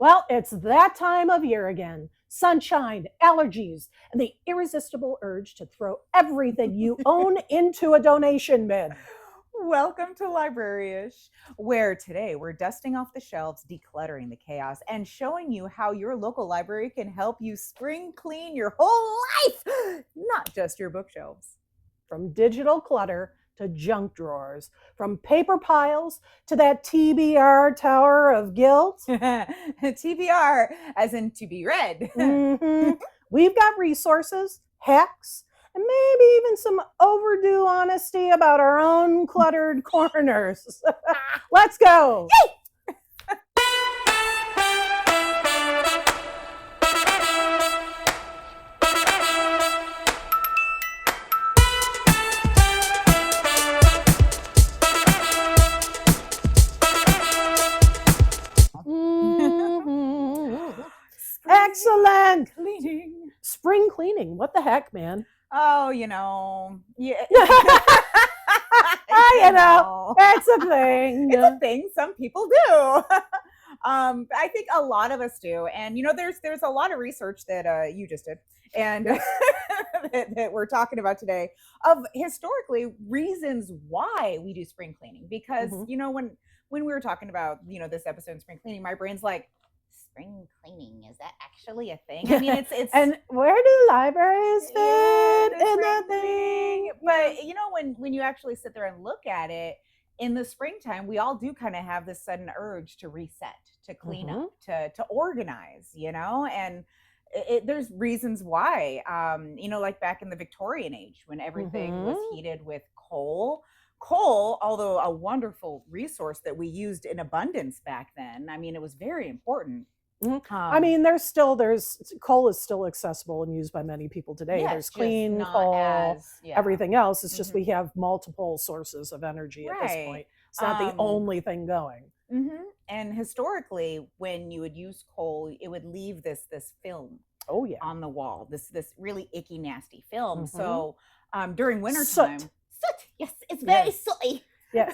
Well, it's that time of year again. Sunshine, allergies, and the irresistible urge to throw everything you own into a donation bin. Welcome to Librarian, where today we're dusting off the shelves, decluttering the chaos, and showing you how your local library can help you spring clean your whole life, not just your bookshelves. From digital clutter to junk drawers, from paper piles to that TBR tower of guilt. TBR, as in to be read. Mhm. We've got resources, hacks, and maybe even some overdue honesty about our own cluttered corners. Let's go. Mhm. Excellent. Cleaning. Spring cleaning. What the heck, man? Oh, yeah. That's a thing. It's a thing some people do. I think a lot of us do, and there's a lot of research that you just did, and that we're talking about today of historically reasons why we do spring cleaning. Because when we were talking about this episode of spring cleaning, my brain's like, spring cleaning, is that actually a thing? I mean, it's and where do libraries fit in that spring thing? But when you actually sit there and look at it, in the springtime, we all do kind of have this sudden urge to reset, to clean up, to organize, and there's reasons why, like back in the Victorian age when everything was heated with coal, although a wonderful resource that we used in abundance back then. I mean, it was very important. I mean, there's coal is still accessible and used by many people today. Yes, there's clean coal, everything else. It's just we have multiple sources of energy at this point. It's not the only thing going. And historically, when you would use coal, it would leave this film. Oh yeah, on the wall. This really icky, nasty film. So during wintertime, soot. Yes, it's very sooty. Yes.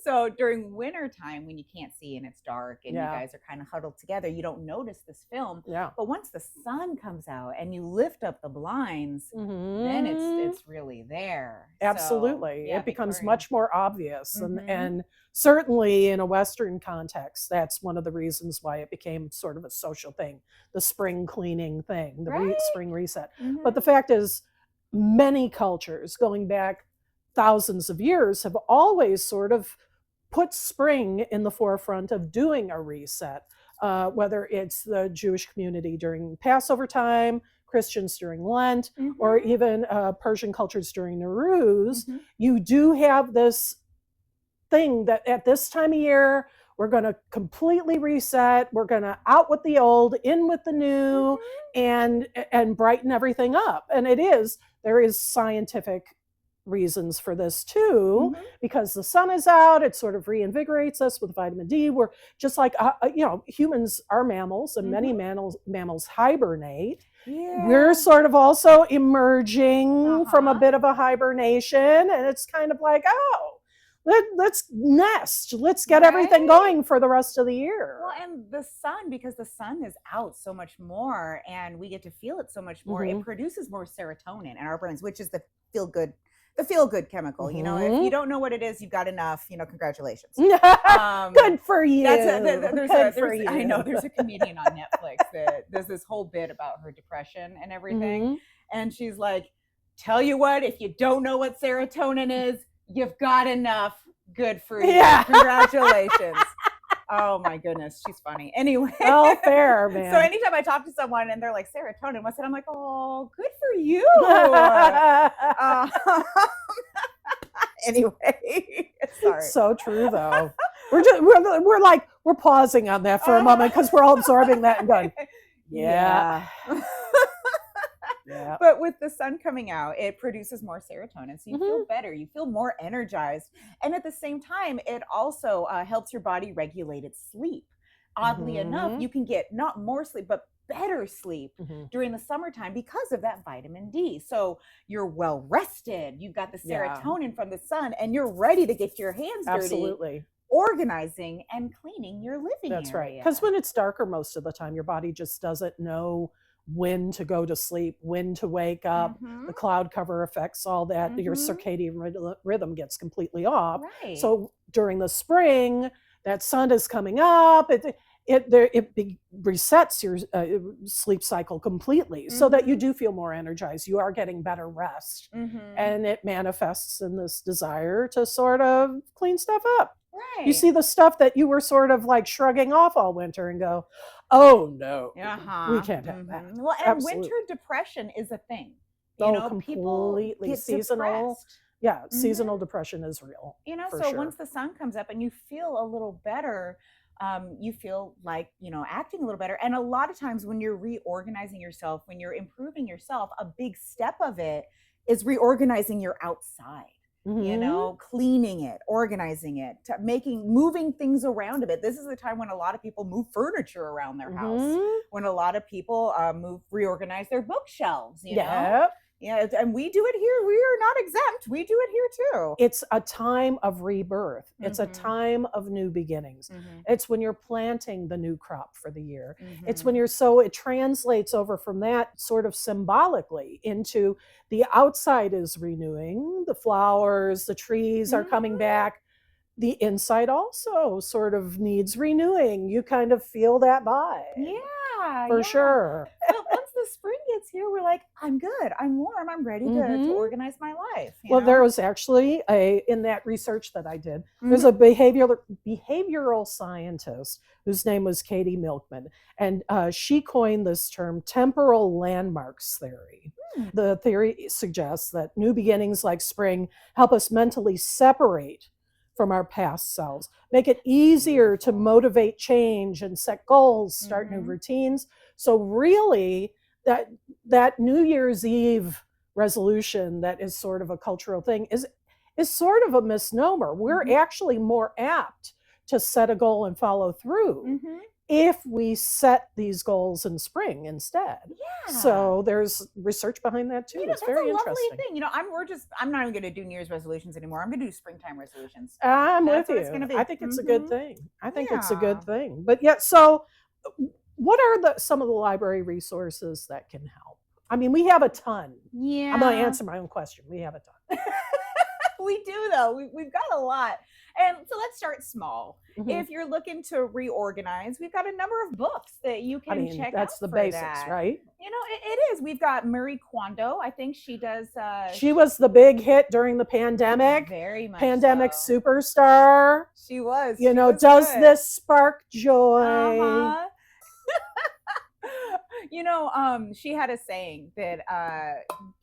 So during wintertime, when you can't see and it's dark and you guys are kind of huddled together, you don't notice this film. Yeah. But once the sun comes out and you lift up the blinds, then it's really there. Absolutely. So, it becomes much more obvious. And certainly in a Western context, that's one of the reasons why it became sort of a social thing, the spring cleaning thing, the spring reset. But the fact is, many cultures going back thousands of years have always sort of put spring in the forefront of doing a reset, whether it's the Jewish community during Passover time, Christians during Lent, or even Persian cultures during Nowruz. You do have this thing that at this time of year, we're going to completely reset. We're going to out with the old, in with the new, and brighten everything up. And there is scientific reasons for this too, because the sun is out. It sort of reinvigorates us with vitamin D. We're just like humans are mammals, and many mammals hibernate. We're sort of also emerging from a bit of a hibernation, and it's kind of like, let's nest. Let's get everything going for the rest of the year. Well, and the sun, because the sun is out so much more and we get to feel it so much more, it produces more serotonin in our brains, which is the feel good chemical. If you don't know what it is, you've got enough, congratulations. Good for you. I know there's a comedian on Netflix that does this whole bit about her depression and everything. And she's like, tell you what, if you don't know what serotonin is, you've got enough. Good for you. Yeah. Congratulations. Oh my goodness, she's funny. Anyway. Oh, fair, man. So anytime I talk to someone and they're like, serotonin, what's it? I'm like, oh, good for you. Anyway, sorry. So true though. We're pausing on that for a moment because we're all absorbing that and going, yeah. Yeah. But with the sun coming out, it produces more serotonin. So you feel better. You feel more energized. And at the same time, it also helps your body regulate its sleep. Oddly enough, you can get not more sleep, but better sleep during the summertime because of that vitamin D. So you're well rested. You've got the serotonin from the sun and you're ready to get your hands dirty. Absolutely. organizing and cleaning your living That's area. right. Because when it's darker most of the time, your body just doesn't know when to go to sleep, when to wake up. The cloud cover affects all that. Your circadian rhythm gets completely off. Right. So during the spring, that sun is coming up. It resets your sleep cycle completely, so that you do feel more energized. You are getting better rest, and it manifests in this desire to sort of clean stuff up. Right. You see the stuff that you were sort of like shrugging off all winter and go, oh no, we can't have that. Well, and Absolutely. winter depression is a thing. Completely people get seasonal. depressed. Yeah, seasonal depression is real. So sure. Once the sun comes up and you feel a little better, you feel like, acting a little better. And a lot of times when you're reorganizing yourself, when you're improving yourself, a big step of it is reorganizing your outside. Cleaning it, organizing it, moving things around a bit. This is the time when a lot of people move furniture around their house, when a lot of people reorganize their bookshelves, you know? Yeah, and we do it here. We are not exempt. We do it here too. It's a time of rebirth. It's a time of new beginnings. It's when you're planting the new crop for the year. It's when it translates over from that sort of symbolically into the outside is renewing, the flowers, the trees are coming back. The inside also sort of needs renewing. You kind of feel that vibe. Yeah. For sure. But once the spring gets here, we're like, I'm good. I'm warm. I'm ready to organize my life. There was actually in that research that I did, there's a behavioral scientist whose name was Katie Milkman. And she coined this term temporal landmarks theory. The theory suggests that new beginnings like spring help us mentally separate from our past selves, make it easier to motivate change and set goals, start new routines. So really, that New Year's Eve resolution that is sort of a cultural thing is sort of a misnomer. We're actually more apt to set a goal and follow through if we set these goals in spring instead. Yeah. So there's research behind that too. It's very interesting. That's a lovely thing. I'm not even going to do New Year's resolutions anymore. I'm going to do springtime resolutions. I'm with you. I think it's a good thing. It's a good thing. But yeah, so what are some of the library resources that can help? I mean, we have a ton. Yeah. I'm going to answer my own question. We have a ton. We do, though. We've got a lot. And so let's start small. If you're looking to reorganize, we've got a number of books that you can check out. That's the basics, right? It is. We've got Marie Kondo. I think she does. She was the big hit during the pandemic. Very much pandemic so. Superstar. She was. Does this spark joy? She had a saying that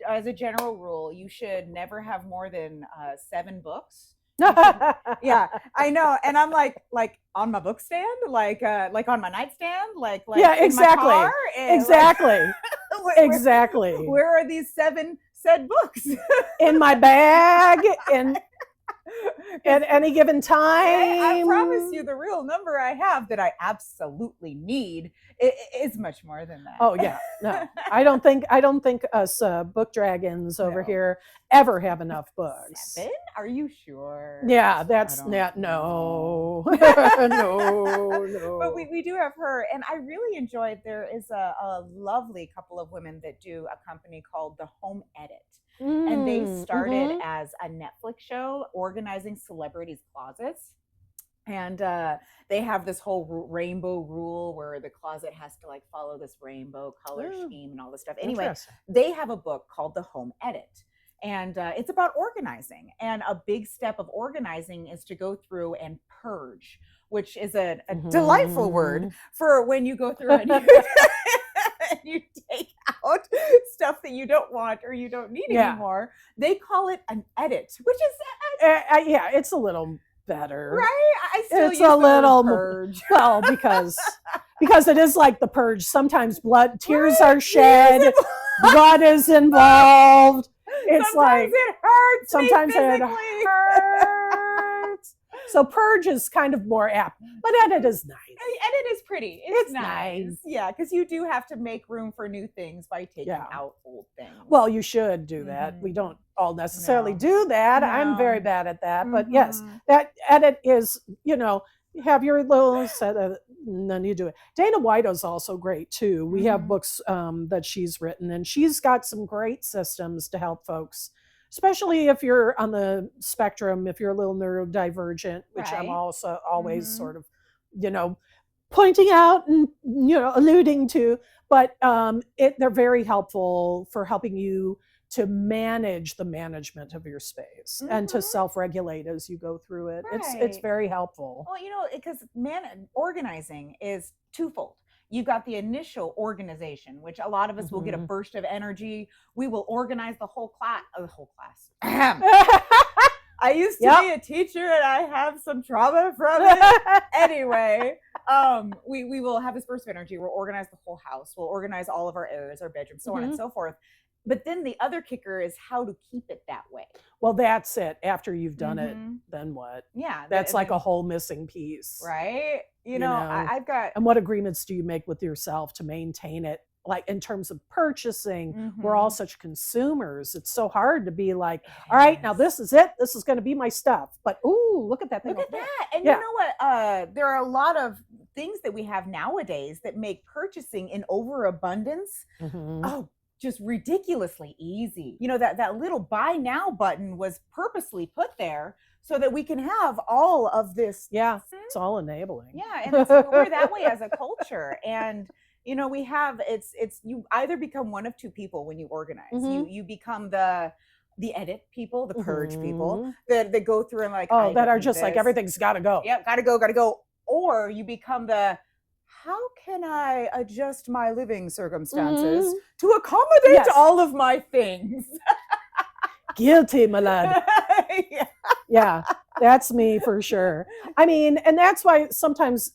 as a general rule, you should never have more than 7 books. Yeah, I know. And I'm like on my book stand, like on my nightstand, like yeah, exactly. In my car, exactly. Exactly. Where are these 7 said books? In my bag, at any given time. I promise you, the real number I have that I absolutely need is much more than that. Oh yeah, no, I don't think us book dragons over here ever have enough books. 7? Are you sure? Yeah, that's not no, no. But we do have her, and I really enjoyed. There is a lovely couple of women that do a company called The Home Edit. And they started as a Netflix show organizing celebrities' closets. And they have this whole rainbow rule where the closet has to follow this rainbow color scheme and all this stuff. Anyway, they have a book called The Home Edit. And it's about organizing. And a big step of organizing is to go through and purge, which is a delightful word for when you go through and you take out stuff that you don't want or you don't need anymore. They call it an edit, which is it's a little better, right? I still it's use a the little word purge. Well, because it is like the purge. Sometimes tears are shed, blood is involved. It's sometimes it hurts. Sometimes it hurts. So purge is kind of more apt, but edit is nice. And it is pretty. It's nice. Yeah, because you do have to make room for new things by taking out old things. Well, you should do that. We don't all necessarily do that. I'm very bad at that. But yes, that edit is, you have your little set of, and then you do it. Dana White's also great too. We have books that she's written, and she's got some great systems to help folks, especially if you're on the spectrum, if you're a little neurodivergent, which I'm also always sort of, pointing out and, alluding to. But they're very helpful for helping you to manage the management of your space and to self-regulate as you go through it. It's very helpful. Well, because organizing is twofold. You've got the initial organization, which a lot of us will get a burst of energy. We will organize the whole class. I used to be a teacher and I have some trauma from it. Anyway, we will have this burst of energy. We'll organize the whole house. We'll organize all of our areas, our bedrooms, so on and so forth. But then the other kicker is how to keep it that way. Well, that's it. After you've done it, then what? Yeah. That's like a whole missing piece. Right? I've got... And what agreements do you make with yourself to maintain it? Like in terms of purchasing, we're all such consumers. It's so hard to be like, all right, now this is it. This is going to be my stuff. But, ooh, look at that thing. Look at that. And you know what? There are a lot of things that we have nowadays that make purchasing in overabundance. Just ridiculously easy. That little buy now button was purposely put there so that we can have all of this. Yeah, it's all enabling. Yeah, and we're that way as a culture. And we have it's you either become one of two people when you organize. You become the edit people, the purge people that go through and like, that are just like everything's got to go. Yep, gotta go. Or you become the, how can I adjust my living circumstances to accommodate all of my things? Guilty, my lad. Yeah, that's me for sure. I mean, and that's why sometimes,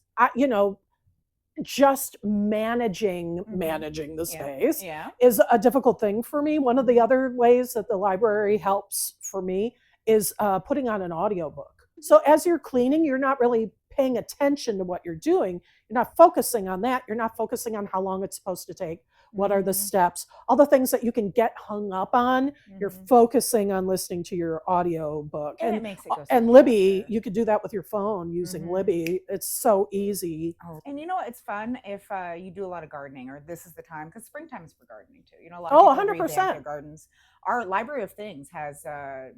just managing the space is a difficult thing for me. One of the other ways that the library helps for me is putting on an audiobook. So as you're cleaning, you're not really paying attention to what you're doing. You're not focusing on that. You're not focusing on how long it's supposed to take. What are the steps? All the things that you can get hung up on, you're focusing on listening to your audio book. And it makes it go and Libby, faster. You could do that with your phone using Libby. It's so easy. And it's fun if you do a lot of gardening, or this is the time, because springtime is for gardening too. A lot of people 100%. Their gardens. Our Library of Things has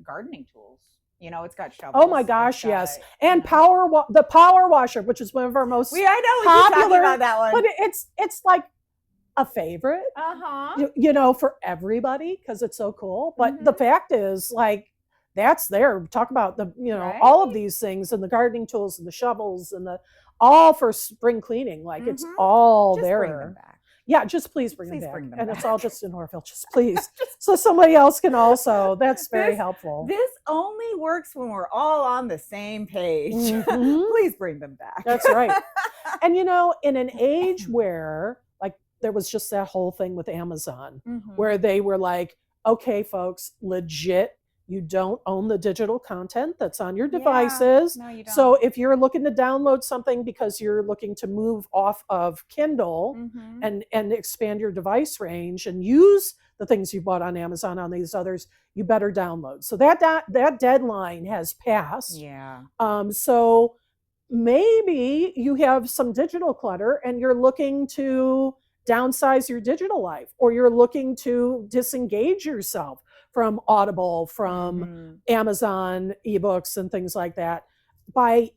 gardening tools. It's got shovels. Oh my gosh, yes. And the power washer, which is one of our most I know we keep talking about that one. But it's like a favorite, for everybody, because it's so cool. But the fact is, like, that's there. Talk about the, all of these things, and the gardening tools and the shovels and all for spring cleaning. Like it's all just there. Bring them back. Yeah, just please bring them back. And it's all just in Orville. Just please. So somebody else can also. That's very helpful. This only works when we're all on the same page. Please bring them back. That's right. And in an age where, like, there was just that whole thing with Amazon where they were like, okay, folks, legit, you don't own the digital content that's on your devices. No, you don't. So if you're looking to download something because you're looking to move off of Kindle and expand your device range and use the things you bought on Amazon on these others, you better download. So that deadline has passed. Yeah. So maybe you have some digital clutter and you're looking to downsize your digital life, or you're looking to disengage yourself from Audible, from Amazon ebooks and things like that, by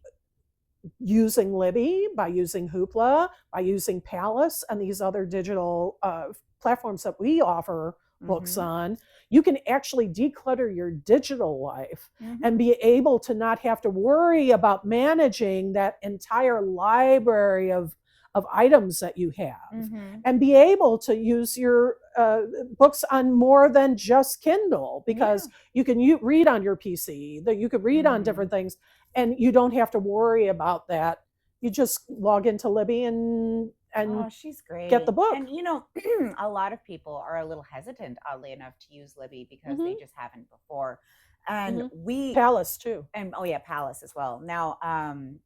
using Libby, by using Hoopla, by using Palace and these other digital platforms that we offer books on. You can actually declutter your digital life and be able to not have to worry about managing that entire library of items that you have, and be able to use your books on more than just Kindle, because you can read on your PC, that you could read on different things, and you don't have to worry about that. You just log into Libby and she's great. Get the book. And a lot of people are a little hesitant, oddly enough, to use Libby because they just haven't before. And Palace too. And Palace as well. Now,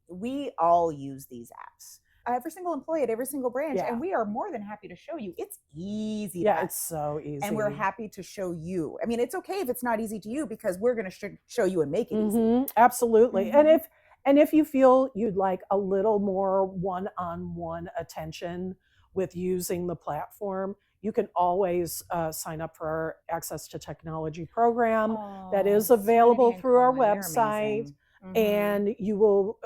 we all use these apps. every single employee at every single branch, Yeah. and we are more than happy to show you. It's easy. Yeah, it's so easy. And we're happy to show you. I mean, it's okay if it's not easy to you, because we're going to show you and make it easy. Absolutely. And if you feel you'd like a little more one-on-one attention with using the platform, you can always sign up for our Access to Technology program that is available through our website. And you will,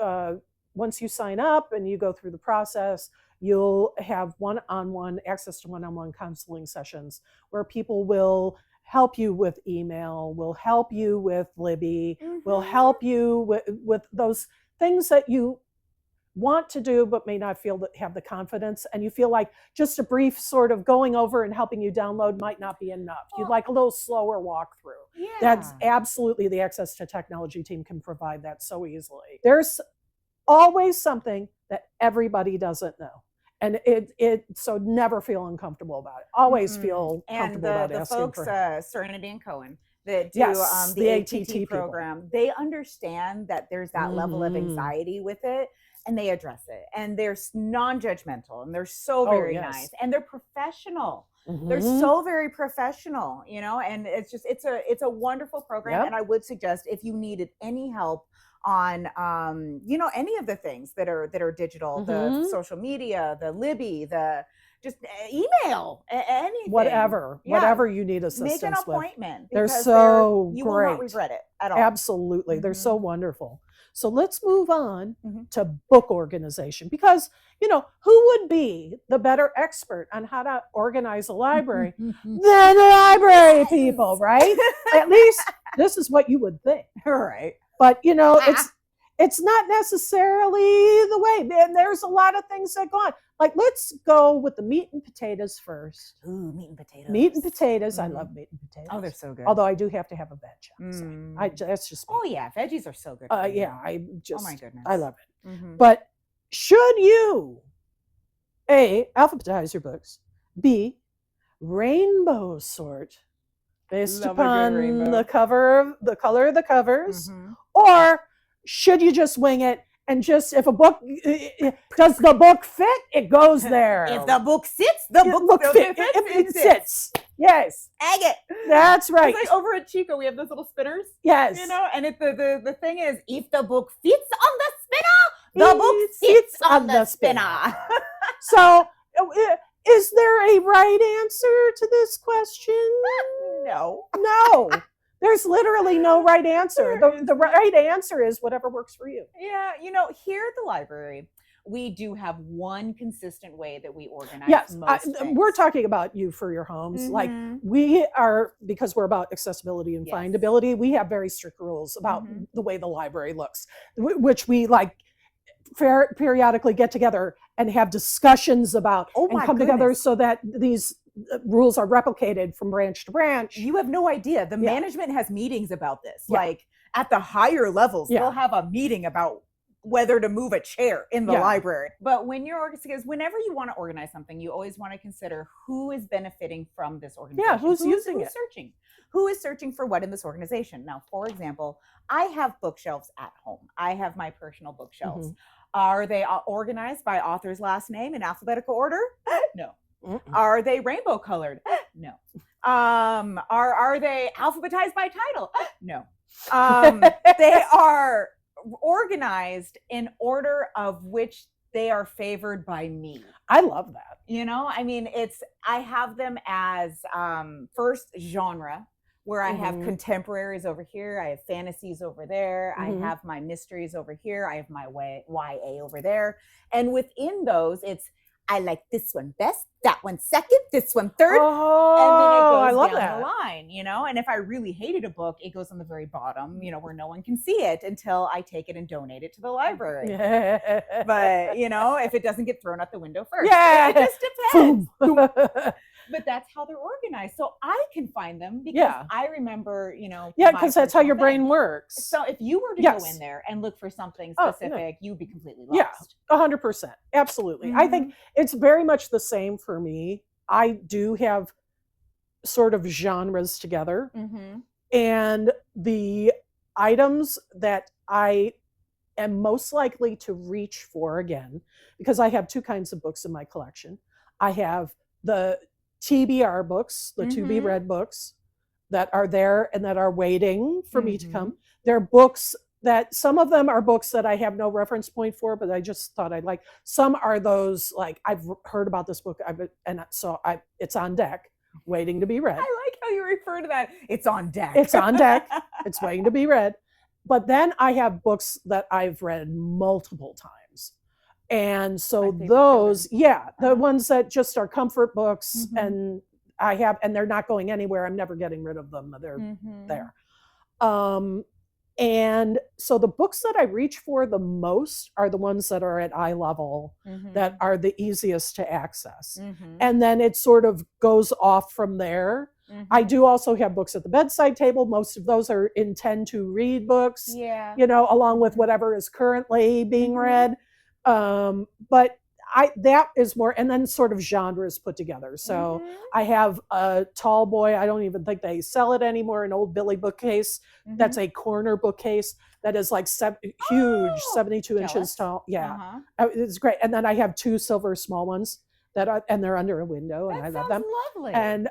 once you sign up and you go through the process, you'll have access to one-on-one counseling sessions where people will help you with email, will help you with Libby, will help you with those things that you want to do but may not feel that have the confidence, and you feel like just a brief sort of going over and helping you download might not be enough. You'd like a little slower walkthrough. Yeah. That's absolutely, the Access to Technology team can provide that so easily. There's always something that everybody doesn't know. And so never feel uncomfortable about it. Always feel comfortable about asking folks, for Serenity and Cohen, that do Yes, the ATT ATT program, they understand that there's that level of anxiety with it, and they address it. And they're non-judgmental, and they're so very nice, and they're professional. They're so very professional, you know, and it's just, it's a wonderful program. And I would suggest, if you needed any help on you know, any of the things that are digital, the social media, the Libby, the just email, anything, whatever you need assistance with. Make an appointment. They're so you great. will not regret it at all. Absolutely. They're so wonderful. So let's move on to book organization, because, you know, who would be the better expert on how to organize a library than the library people, right? At least this is what you would think. Right. But, you know, it's not necessarily the way. And there's a lot of things that go on. Like, let's go with the meat and potatoes first. Ooh, meat and potatoes. Meat and potatoes. I love meat and potatoes. Oh, they're so good. Although I do have to have a veg. That's just me. Oh yeah, veggies are so good. Yeah, I just. Oh my goodness, I love it. But should you, A, alphabetize your books, B, rainbow sort based upon the color of the covers, or should you just wing it? And just, if a book, does the book fit? It goes there. If the book sits, the book fits. It sits. Yes. Egg it. That's right. It's like over at Chico, we have those little spinners. Yes. You know, and the thing is, if the book fits on the spinner, the book sits on the spinner. So, is there a right answer to this question? No. No. There's literally no right answer. The right answer is whatever works for you. Yeah, you know, here at the library, we do have one consistent way that we organize. Yes, most we're talking about you for your homes. Like, we are, because we're about accessibility and findability, we have very strict rules about the way the library looks, which we like periodically get together and have discussions about and come together so that these rules are replicated from branch to branch. You have no idea. The management has meetings about this. Like, at the higher levels, they'll have a meeting about whether to move a chair in the library. But when you're because whenever you want to organize something, you always want to consider who is benefiting from this organization. Yeah, who's using it? Searching. Who is searching for what in this organization? Now, for example, I have bookshelves at home. I have my personal bookshelves. Are they organized by author's last name in alphabetical order? No. Are they rainbow colored? No. Are they alphabetized by title? No. They are organized in order of which they are favored by me. I love that. You know, I mean, I have them as first genre, where I have contemporaries over here, I have fantasies over there, I have my mysteries over here, I have my YA over there. And within those, I like this one best, that one second, this one third. Oh, and then it goes down the line, you know? And if I really hated a book, it goes on the very bottom, you know, where no one can see it until I take it and donate it to the library. But, you know, if it doesn't get thrown out the window first. It just depends. But that's how they're organized. So I can find them because I remember, you know. Yeah, because that's how your brain works. So if you were to go in there and look for something specific, you'd be completely lost. Yeah, 100%. Absolutely. I think it's very much the same for me. I do have sort of genres together. And the items that I am most likely to reach for again, because I have two kinds of books in my collection. I have the TBR books, the to be read books that are there and that are waiting for me to come. They're books that some of them are books that I have no reference point for, but I just thought I'd like. Some are those like I've heard about this book, it's on deck, waiting to be read. I like how you refer to that. It's on deck. It's on deck. It's waiting to be read. But then I have books that I've read multiple times. And so those, the ones that just are comfort books and they're not going anywhere. I'm never getting rid of them. They're there. And so the books that I reach for the most are the ones that are at eye level, that are the easiest to access. And then it sort of goes off from there. I do also have books at the bedside table. Most of those are intend to read books, along with whatever is currently being read. But that is more, and then sort of genres put together. So I have a tall boy, I don't even think they sell it anymore, an old Billy bookcase. That's a corner bookcase that is like huge, 72 inches tall. Yeah, it's great. And then I have two silver small ones and they're under a window, and I love them. Lovely. And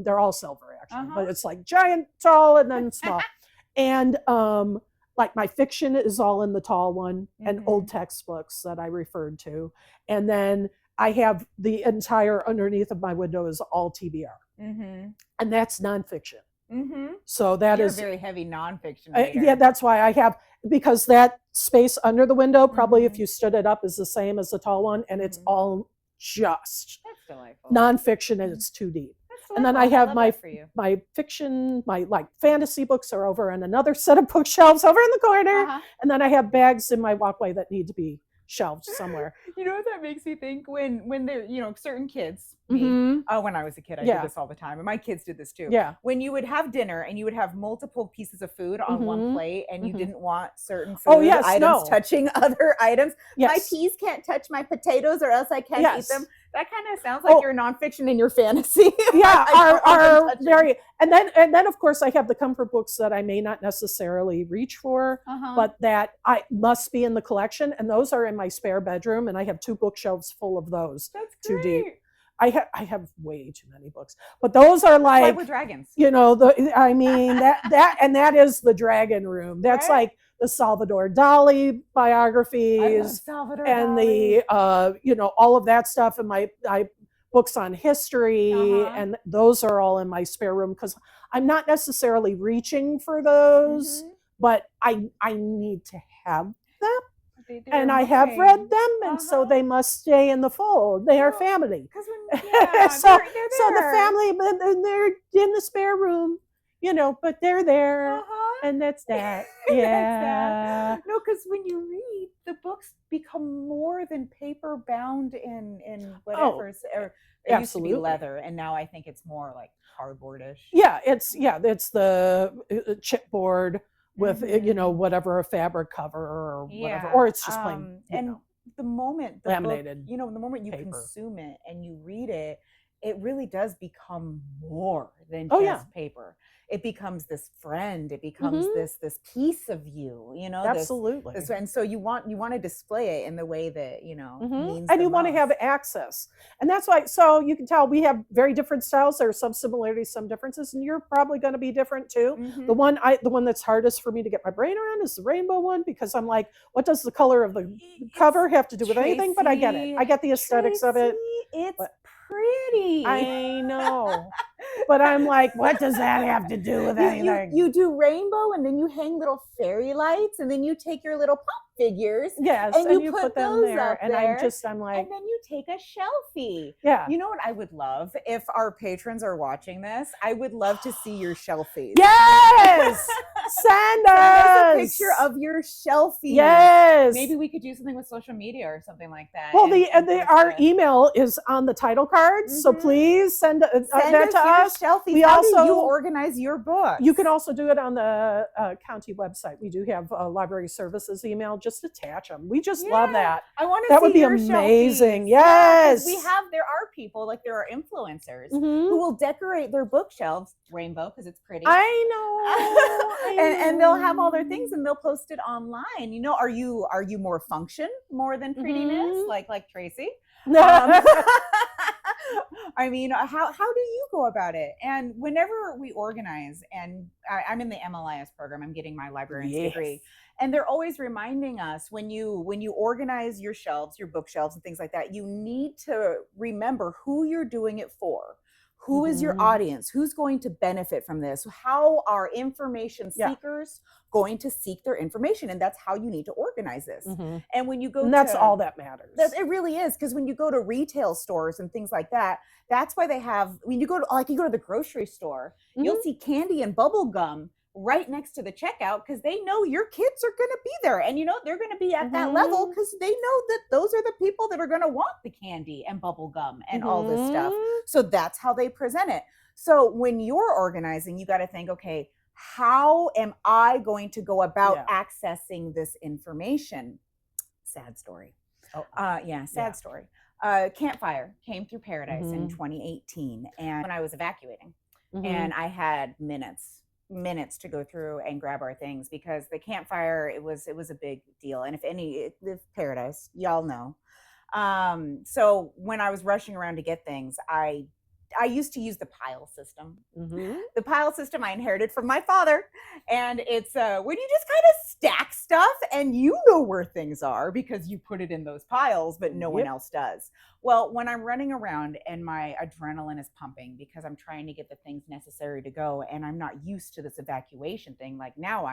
they're all silver actually, but it's like giant, tall, and then small. And like my fiction is all in the tall one, and old textbooks that I referred to. And then I have the entire underneath of my window is all TBR. And that's nonfiction. So You're a very heavy nonfiction reader. Yeah, that's why I have, because that space under the window, probably if you stood it up, is the same as the tall one, and it's all just nonfiction, and it's too deep. And then I have my fiction, my like fantasy books are over on another set of bookshelves over in the corner. And then I have bags in my walkway that need to be shelved somewhere. You know what that makes me think? When they're, certain kids, when I was a kid, I did this all the time. And my kids did this too. Yeah. When you would have dinner and you would have multiple pieces of food on one plate, and you didn't want certain food items touching other items. My peas can't touch my potatoes, or else I can't eat them. That kind of sounds like your nonfiction and your fantasy. Are very, and then of course I have the comfort books that I may not necessarily reach for, but that I must be in the collection, and those are in my spare bedroom, and I have two bookshelves full of those. That's too great. deep. I have way too many books, but those are like, why we're dragons. That is the dragon room. That's like the Salvador Dali biographies, and the all of that stuff, and my books on history, and those are all in my spare room, because I'm not necessarily reaching for those, but I need to have them. And I have read them, and so they must stay in the fold. They are family. They're so the family, and they're in the spare room, but they're there, and that's that. Yeah. No, because when you read, the books become more than paper bound in whatever. It used to be leather, and now I think it's more like cardboardish. Yeah, it's the chipboard with whatever, a fabric cover or whatever, or it's just plain. The moment laminated, book, the moment you paper. consume it and you read it, it really does become more than Oh, just paper. It becomes this friend. It becomes this piece of you, Absolutely. And so you want to display it in the way that, means and you want to have access. And that's why, so you can tell we have very different styles. There are some similarities, some differences, and you're probably going to be different too. The one that's hardest for me to get my brain around is the rainbow one, because I'm like, what does the color of the cover have to do with anything? But I get it. I get the aesthetics of it. It's pretty. I know. But I'm like, what does that have to do with anything? You do rainbow, and then you hang little fairy lights, and then you take your little pop figures. Yes, and you put them there. And I'm like, and then you take a selfie. Yeah. You know what I would love? If our patrons are watching this, I would love to see your selfies. Yes! Send us a picture of your selfie. Yes. Maybe we could do something with social media or something like that. Well, our email is on the title cards, so please send that to us. Selfies. How do you organize your book? You can also do it on the county website. We do have a library services email. Just attach them. We just love that. I want to. That would be amazing. Selfies. Yes. There are people, like there are influencers who will decorate their bookshelves rainbow because it's pretty. I and they'll have all their things and they'll post it online. You know, are you more function more than prettiness, like Traci? I mean, how do you go about it? And whenever we organize, and I'm in the MLIS program, I'm getting my librarian's degree, and they're always reminding us when you organize your shelves, your bookshelves and things like that, you need to remember who you're doing it for. Who is your audience? Who's going to benefit from this? How are information seekers going to seek their information? And that's how you need to organize this. And when you go, that's all that matters. It really is, because when you go to retail stores and things like that, that's why they have. When you go to the grocery store, you'll see candy and bubble gum right next to the checkout, because they know your kids are going to be there, and you know they're going to be at that level because they know that those are the people that are going to want the candy and bubble gum and all this stuff. So that's how they present it. So when you're organizing, you got to think, okay, how am I going to go about accessing this information? Sad story. Sad story. Campfire came through Paradise in 2018, and when I was evacuating, and I had minutes to go through and grab our things, because the campfire, it was a big deal. And if Paradise, y'all know. So when I was rushing around to get things, I used to use the pile system. The pile system I inherited from my father. And it's when you just kind of stack stuff and you know where things are because you put it in those piles, but no one else does. Well, when I'm running around and my adrenaline is pumping because I'm trying to get the things necessary to go, and I'm not used to this evacuation thing, like now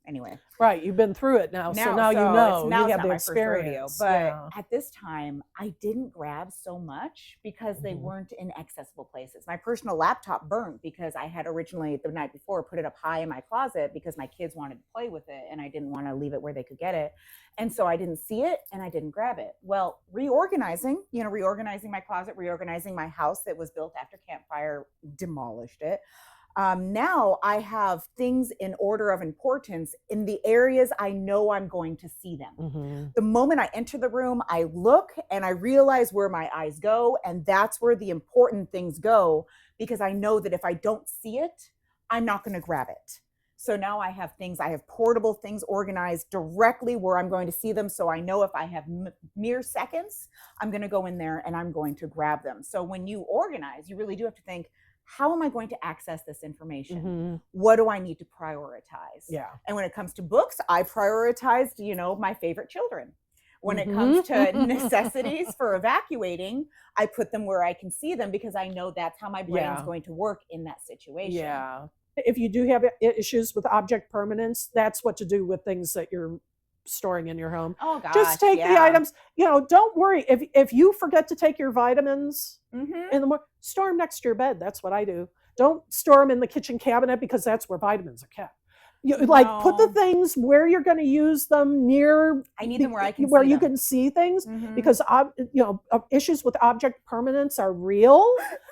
anyway. Right, you've been through it now, so now you know. Now you have the experience. Rodeo, but at this time, I didn't grab so much because they weren't in accessible places. My personal laptop burned because I had originally, the night before, put it up high in my closet because my kids wanted to play with it, and I didn't want to leave it where they could get it. And so I didn't see it, and I didn't grab it. Well, reorganizing my closet, reorganizing my house that was built after campfire, demolished it. Now I have things in order of importance in the areas I know I'm going to see them. The moment I enter the room, I look and I realize where my eyes go, and that's where the important things go, because I know that if I don't see it, I'm not going to grab it. So now I have portable things organized directly where I'm going to see them. So I know if I have mere seconds, I'm going to go in there and I'm going to grab them. So when you organize, you really do have to think, how am I going to access this information? What do I need to prioritize? And when it comes to books, I prioritized, my favorite children. When it comes to necessities for evacuating, I put them where I can see them because I know that's how my brain's going to work in that situation. If you do have issues with object permanence, that's what to do with things that you're storing in your home. Oh gosh, just take the items. Don't worry if you forget to take your vitamins in the morning, store them next to your bed. That's what I do. Don't store them in the kitchen cabinet because that's where vitamins are kept. Put the things where you're going to use them near. I need them where I can where see you them. can see things, because issues with object permanence are real.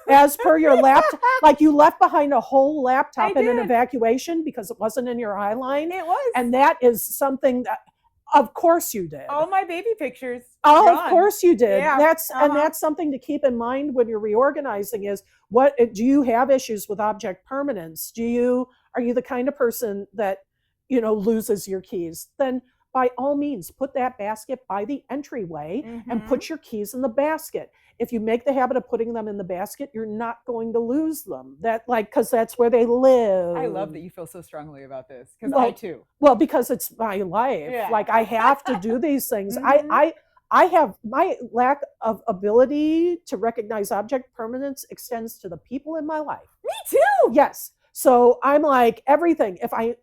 As per your laptop, like you left behind a whole laptop in an evacuation because it wasn't in your eye line. It was, and that is something that. Of course you did. All my baby pictures. Oh, of course you did. Yeah. And that's something to keep in mind when you're reorganizing is, what do you have issues with object permanence? Are you the kind of person that, loses your keys? Then by all means, put that basket by the entryway and put your keys in the basket. If you make the habit of putting them in the basket, you're not going to lose them. Because that's where they live. I love that you feel so strongly about this, because I too. Well, because it's my life. Yeah. I have to do these things. I have, my lack of ability to recognize object permanence extends to the people in my life. Me too. Yes. So I'm like, everything. If I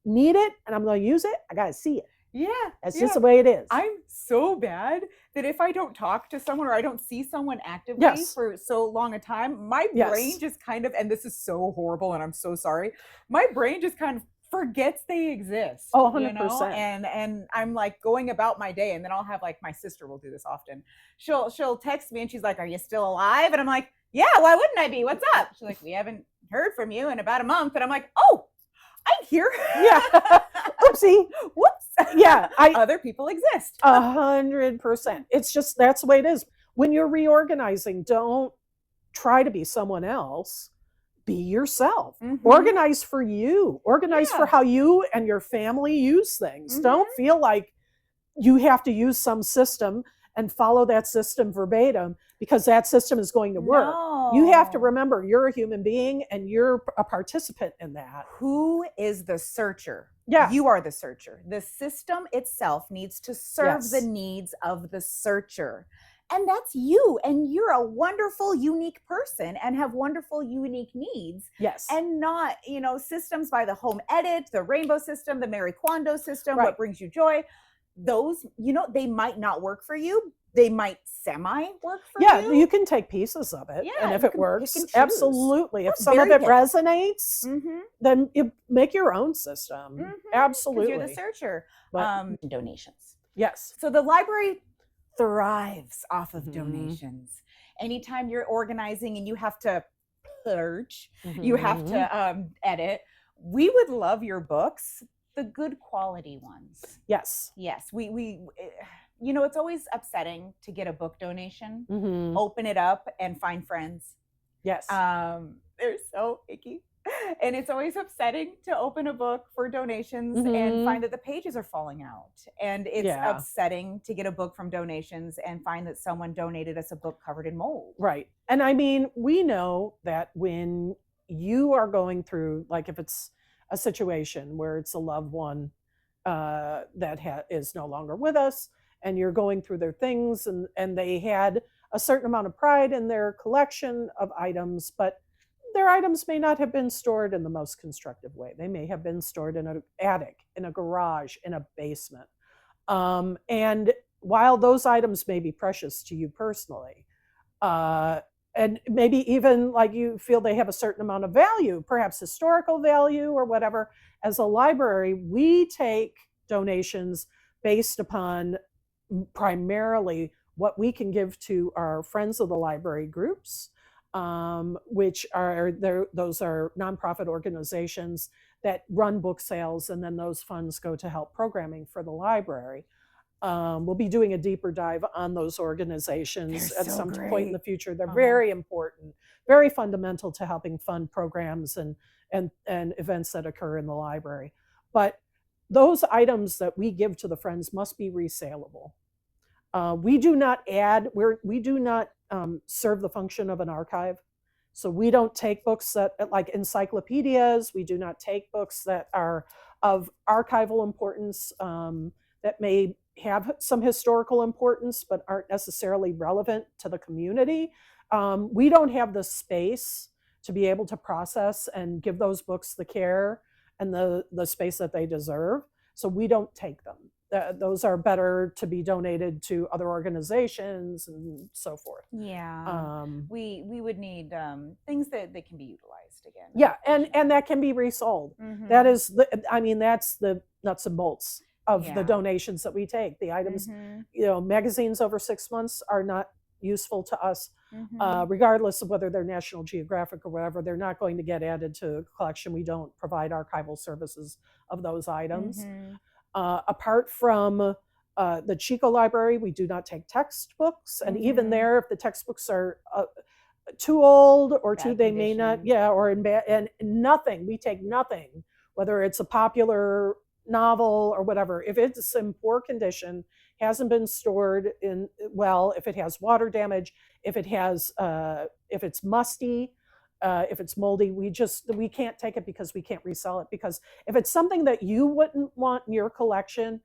need it and I'm going to use it, I got to see it. Yeah. That's just the way it is. I'm so bad that if I don't talk to someone or I don't see someone actively for so long a time, my brain just kind of, and this is so horrible and I'm so sorry, my brain just kind of forgets they exist. Oh, 100%. And I'm like going about my day, and then I'll have, like, my sister will do this often. She'll text me and she's like, "Are you still alive?" And I'm like, "Yeah, why wouldn't I be? What's up?" She's like, "We haven't heard from you in about a month." And I'm like, "Oh, I'm here." Yeah. Oopsie. Whoops. Yeah. Other people exist. 100%. It's just, that's the way it is. When you're reorganizing, don't try to be someone else. be yourself. Mhm. Organize for you. Organize for Yeah. how you and your family use things. Mhm. Don't feel like you have to use some system and follow that system verbatim because that system is going to work. You have to No. remember you're a human being and you're a participant in that. Who is the searcher? Yeah. You are the searcher. The system itself needs to serve the Yes. needs of the searcher. And that's you. And you're a wonderful, unique person and have wonderful, unique needs. Yes. And not, systems by the home edit, the rainbow system, the Mary Kondo system, Right. what brings you joy. Those, they might not work for you. They might semi work for you. Yeah, you can take pieces of it. Yeah, and if you it can works, pick and choose. absolutely. If That's some of very it picky. resonates, Mhm. then you make your own system. Mhm, 'cause Absolutely. you're the searcher. But Donations. yes. So the library thrives off of Mhm. donations. Anytime you're organizing and you have to purge, you have Mhm. to edit, we would love your books, the good quality ones. Yes. Yes, it's always upsetting to get a book donation, Mhm. open it up and find friends. Yes. They're so icky. And it's always upsetting to open a book for donations and Mhm. find that the pages are falling out. And it's Yeah. upsetting to get a book from donations and find that someone donated us a book covered in mold. Right. And I mean, we know that when you are going through, like if it's a situation where it's a loved one that is no longer with us, and you're going through their things, and they had a certain amount of pride in their collection of items, but their items may not have been stored in the most constructive way. They may have been stored in an attic, in a garage, in a basement. And while those items may be precious to you personally, uh, and maybe even like you feel they have a certain amount of value, perhaps historical value or whatever, as a library, we take donations based upon primarily what we can give to our Friends of the Library groups, which are those are nonprofit organizations that run book sales, and then those funds go to help programming for the library. We'll be doing a deeper dive on those organizations They're at so some point in great. the future. They're very important, very fundamental to helping fund programs and events that occur in the library. But those items that we give to the Friends must be resaleable. We do not we do not serve the function of an archive. So we don't take books that, like encyclopedias, we do not take books that are of archival importance, that may have some historical importance but aren't necessarily relevant to the community. We don't have the space to be able to process and give those books the care and the space that they deserve. So we don't take them. Those are better to be donated to other organizations and so forth. Yeah. We would need things that can be utilized again. Yeah, and that can be resold. Mhm. That is that's the nuts and bolts of Yeah. the donations that we take. The items, Mhm. Magazines over 6 months are not useful to us, Mhm. regardless of whether they're National Geographic or whatever. They're not going to get added to a collection. We don't provide archival services of those items. Mhm. Apart from the Chico Library, we do not take textbooks, and even Mhm. there, if the textbooks are too old or Bad they may not, condition. or in bad, and nothing, we take nothing, whether it's a popular novel or whatever. If it's in poor condition, hasn't been stored in well, if it has water damage, if it's musty, if it's moldy, we can't take it because we can't resell it. Because if it's something that you wouldn't want in your collection,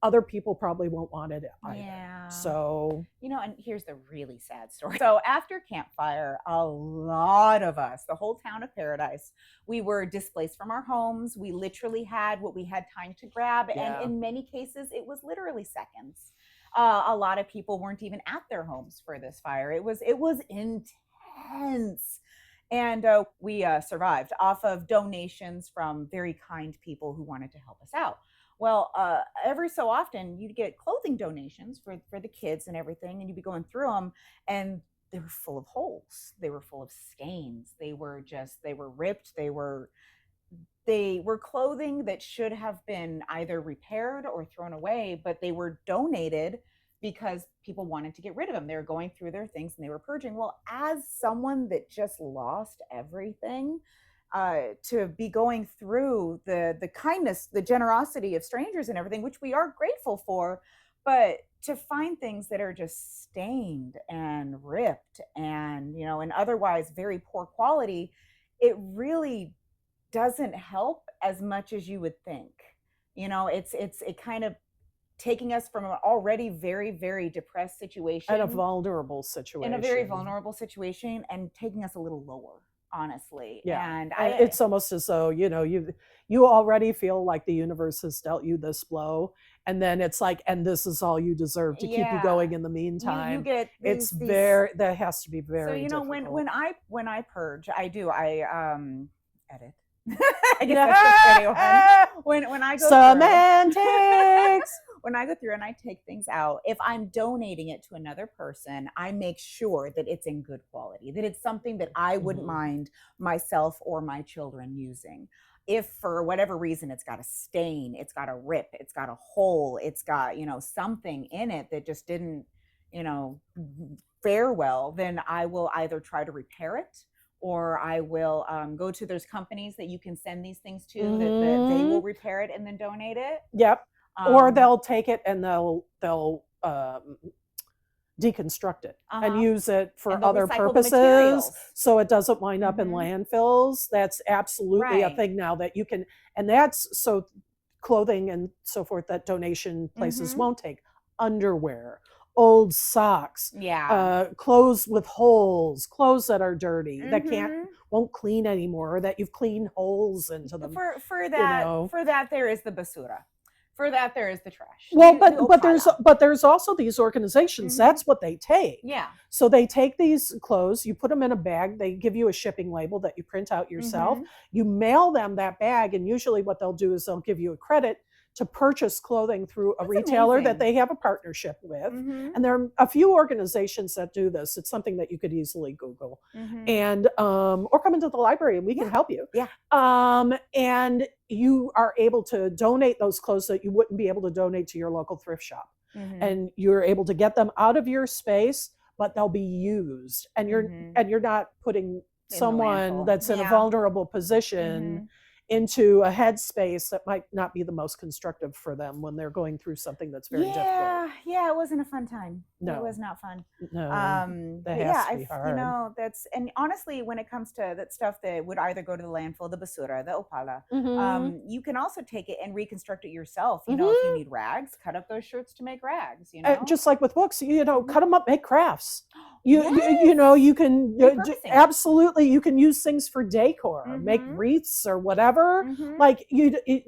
other people probably won't want it either. Yeah. So, and here's the really sad story. So after Campfire, a lot of us, the whole town of Paradise, we were displaced from our homes. We literally had what we had time to grab. Yeah. And in many cases, it was literally seconds. A lot of people weren't even at their homes for this fire. It was intense. And we survived off of donations from very kind people who wanted to help us out. Well, every so often you'd get clothing donations for the kids and everything, and you'd be going through them, and they were full of holes. They were full of stains. They were ripped. They were clothing that should have been either repaired or thrown away, but they were donated because people wanted to get rid of them. They were going through their things and they were purging. Well, as someone that just lost everything, to be going through the kindness, the generosity of strangers and everything, which we are grateful for, but to find things that are just stained and ripped and, you know, and otherwise very poor quality, it really doesn't help as much as you would think. You know, it kind of taking us from an already very, very depressed situation, in a vulnerable situation, and taking us a little lower, honestly. Yeah. And it's almost as though, you know, you already feel like the universe has dealt you this blow, and then it's like, and this is all you deserve to keep you going in the meantime. You get it's very, that has to be very so, you know, difficult. when I purge, I edit. I guess that's the funny one. When I go semantics. When I go through and I take things out, if I'm donating it to another person, I make sure that it's in good quality, that it's something that I wouldn't mind myself or my children using. If for whatever reason it's got a stain, it's got a rip, it's got a hole, it's got, you know, something in it that just didn't, you know, fare well, then I will either try to repair it, or I will go to, there's companies that you can send these things to that they will repair it and then donate it. Yep. Or they'll take it and they'll deconstruct it and use it for other purposes, so it doesn't wind up in landfills. That's absolutely a thing now that you can, and that's so clothing and so forth that donation places won't take. Underwear, old socks, clothes with holes, clothes that are dirty that won't clean anymore, or that you've cleaned holes into them. For that there is the basura. For that, there is the trash. Well, but there's also these organizations. That's what they take. Yeah. So they take these clothes, you put them in a bag. They give you a shipping label that you print out yourself. You mail them that bag, and usually what they'll do is they'll give you a credit to purchase clothing through a retailer that they have a partnership with. And there are a few organizations that do this. It's something that you could easily Google, and or come into the library and we can help you. And you are able to donate those clothes that you wouldn't be able to donate to your local thrift shop. And you're able to get them out of your space, but they'll be used, and you're not putting someone that's in a vulnerable position into a headspace that might not be the most constructive for them when they're going through something that's very difficult. Yeah, it wasn't a fun time. No, it was not fun. No, that has to be hard. You know, that's, and honestly, when it comes to that stuff that would either go to the landfill, the basura, the opala, you can also take it and reconstruct it yourself. You know, if you need rags, cut up those shirts to make rags. You know, just like with books, you know, cut them up, make crafts. You know, you can absolutely, you can use things for decor, make wreaths or whatever. Like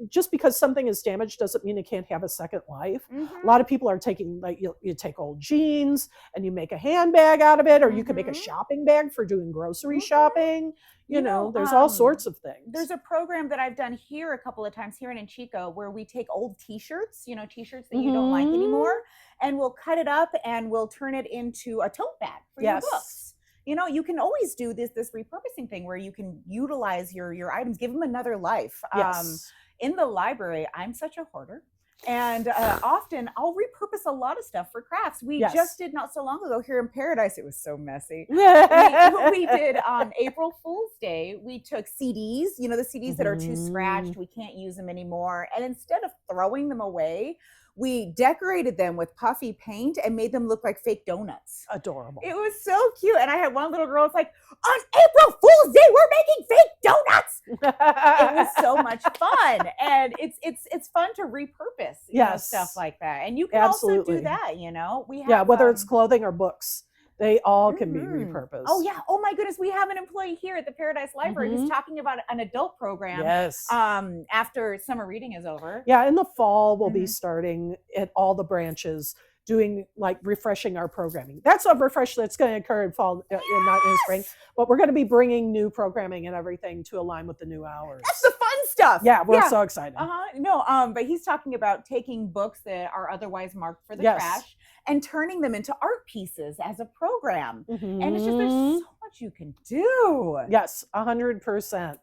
just because something is damaged doesn't mean it can't have a second life. A lot of people are taking, like, you take old jeans and you make a handbag out of it, or you can make a shopping bag for doing grocery shopping. You know, there's all sorts of things. There's a program that I've done here a couple of times here in Chico, where we take old t-shirts, you know, t-shirts that you don't like anymore, and we'll cut it up and we'll turn it into a tote bag for your books. You know, you can always do this repurposing thing where you can utilize your items, give them another life. In the library, I'm such a hoarder. And often I'll repurpose a lot of stuff for crafts. We just did not so long ago here in Paradise. It was so messy. We did on April Fool's Day. We took CDs, you know, the CDs that are too scratched. We can't use them anymore. And instead of throwing them away, we decorated them with puffy paint and made them look like fake donuts. Adorable. It was so cute. And I had one little girl, it's like, on April Fool's Day, we're making fake donuts. It was so much fun. And it's fun to repurpose you know, stuff like that. And you can also do that, you know. We have, whether it's clothing or books. They all can be repurposed. Oh, yeah. Oh, my goodness. We have an employee here at the Paradise Library who's talking about an adult program after summer reading is over. Yeah, in the fall, we'll be starting at all the branches doing, like, refreshing our programming. That's a refresh that's going to occur in fall, not in spring. But we're going to be bringing new programming and everything to align with the new hours. That's the fun stuff. Yeah, we're so excited. No, but he's talking about taking books that are otherwise marked for the trash and turning them into art pieces as a program. And it's just, there's so much you can do. Yes, 100%.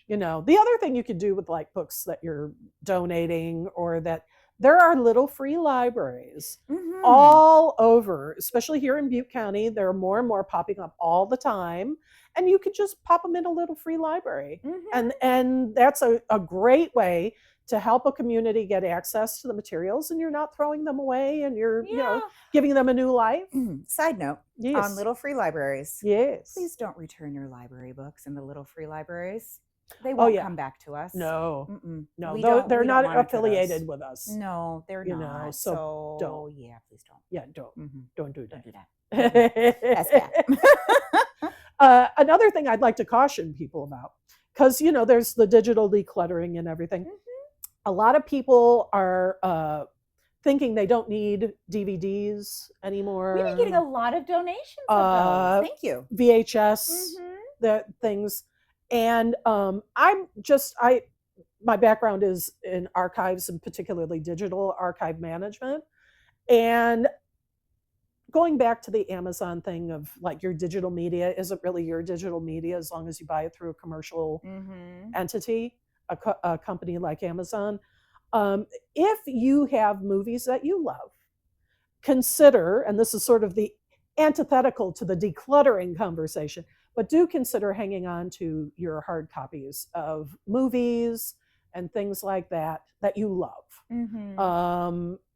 You know, the other thing you could do with, like, books that you're donating or that there are little free libraries Mhm. all over, especially here in Butte County. There are more and more popping up all the time. And you could just pop them in a little free library. Mhm. And that's a great way to help a community get access to the materials, and you're not throwing them away, and you're Yeah. giving them a new life. Side note, on Yes. little free libraries, Yes. please don't return your library books in the little free libraries. They Oh, won't yeah. come back to us. No, No, they're we don't not monitor affiliated those. with us. No, they're You know, not. so So don't. yeah, please don't. Yeah, don't do Don't that. do that. That's bad. Another thing I'd like to caution people about, because there's the digital decluttering and everything. A lot of people are thinking they don't need DVDs anymore. We've been getting a lot of donations of those. Thank you. VHS, the things, and my background is in archives, and particularly digital archive management, and going back to the Amazon thing of like your digital media isn't really your digital media as long as you buy it through a commercial entity, a company like Amazon. If you have movies that you love, consider, and this is sort of the antithetical to the decluttering conversation, but do consider hanging on to your hard copies of movies and things like that you love.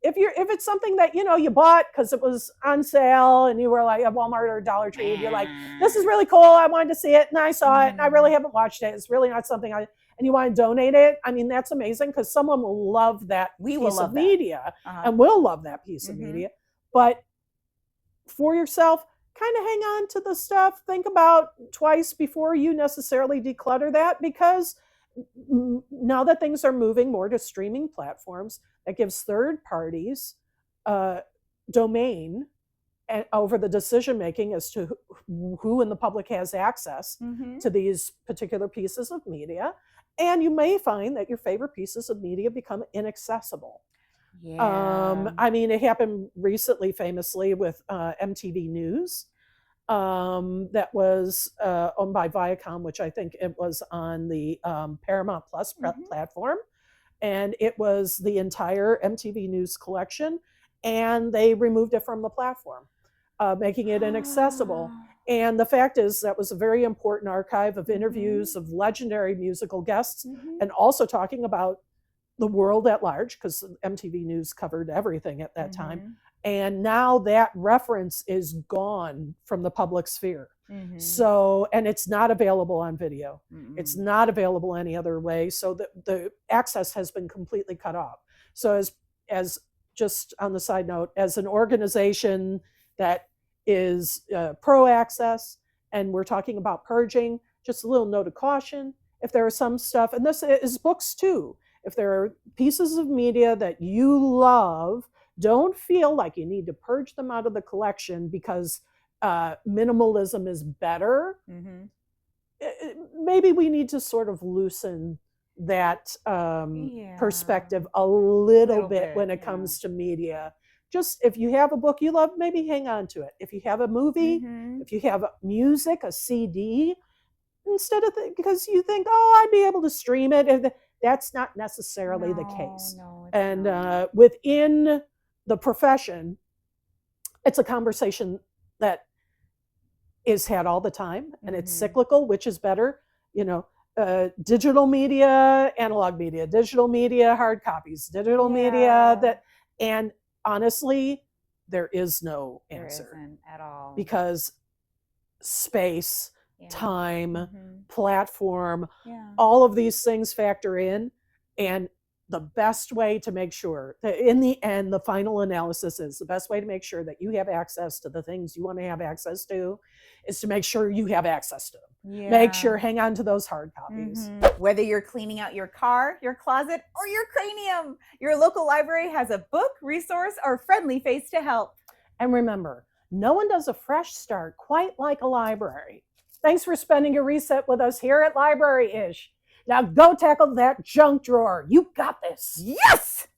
If it's something that you bought because it was on sale and you were like at Walmart or Dollar Tree, and you're like, this is really cool, I wanted to see it, and I saw it, and I really haven't watched it, it's really not something and you want to donate it, I mean, that's amazing, because someone will love that piece of media, and will love that piece of media. But for yourself, kind of hang on to the stuff. Think about twice before you necessarily declutter that, because now that things are moving more to streaming platforms, that gives third parties domain over the decision making as to who in the public has access to these particular pieces of media. And you may find that your favorite pieces of media become inaccessible. I mean, it happened recently, famously, with MTV News, that was owned by Viacom, which I think it was on the Paramount Plus platform, and it was the entire MTV News collection, and they removed it from the platform, making it inaccessible. And the fact is, that was a very important archive of interviews of legendary musical guests, and also talking about the world at large, because MTV News covered everything at that time. And now that reference is gone from the public sphere. So, and it's not available on video. It's not available any other way. So the access has been completely cut off. So as just on the side note, as an organization that is pro access, and we're talking about purging, just a little note of caution. If there are some stuff, and this is books too, if there are pieces of media that you love, don't feel like you need to purge them out of the collection because minimalism is better. Maybe we need to sort of loosen that perspective a little bit when it comes to media. Just if you have a book you love, maybe hang on to it. If you have a movie, if you have music, a CD, instead of because you think, oh, I'd be able to stream it. That's not necessarily the case. And within the profession, it's a conversation that is had all the time, and it's cyclical. Which is better? Digital media, analog media, digital media, hard copies, digital media. And honestly, there is no answer. There isn't at all. Because space, time, platform, all of these things factor in. And the best way to make sure that in the end, the final analysis is the best way to make sure that you have access to the things you want to have access to is to make sure you have access to them. Make sure, hang on to those hard copies. Whether you're cleaning out your car, your closet, or your cranium, your local library has a book, resource, or friendly face to help. And remember, no one does a fresh start quite like a library. Thanks for spending your reset with us here at Library-ish. Now go tackle that junk drawer. You got this. Yes!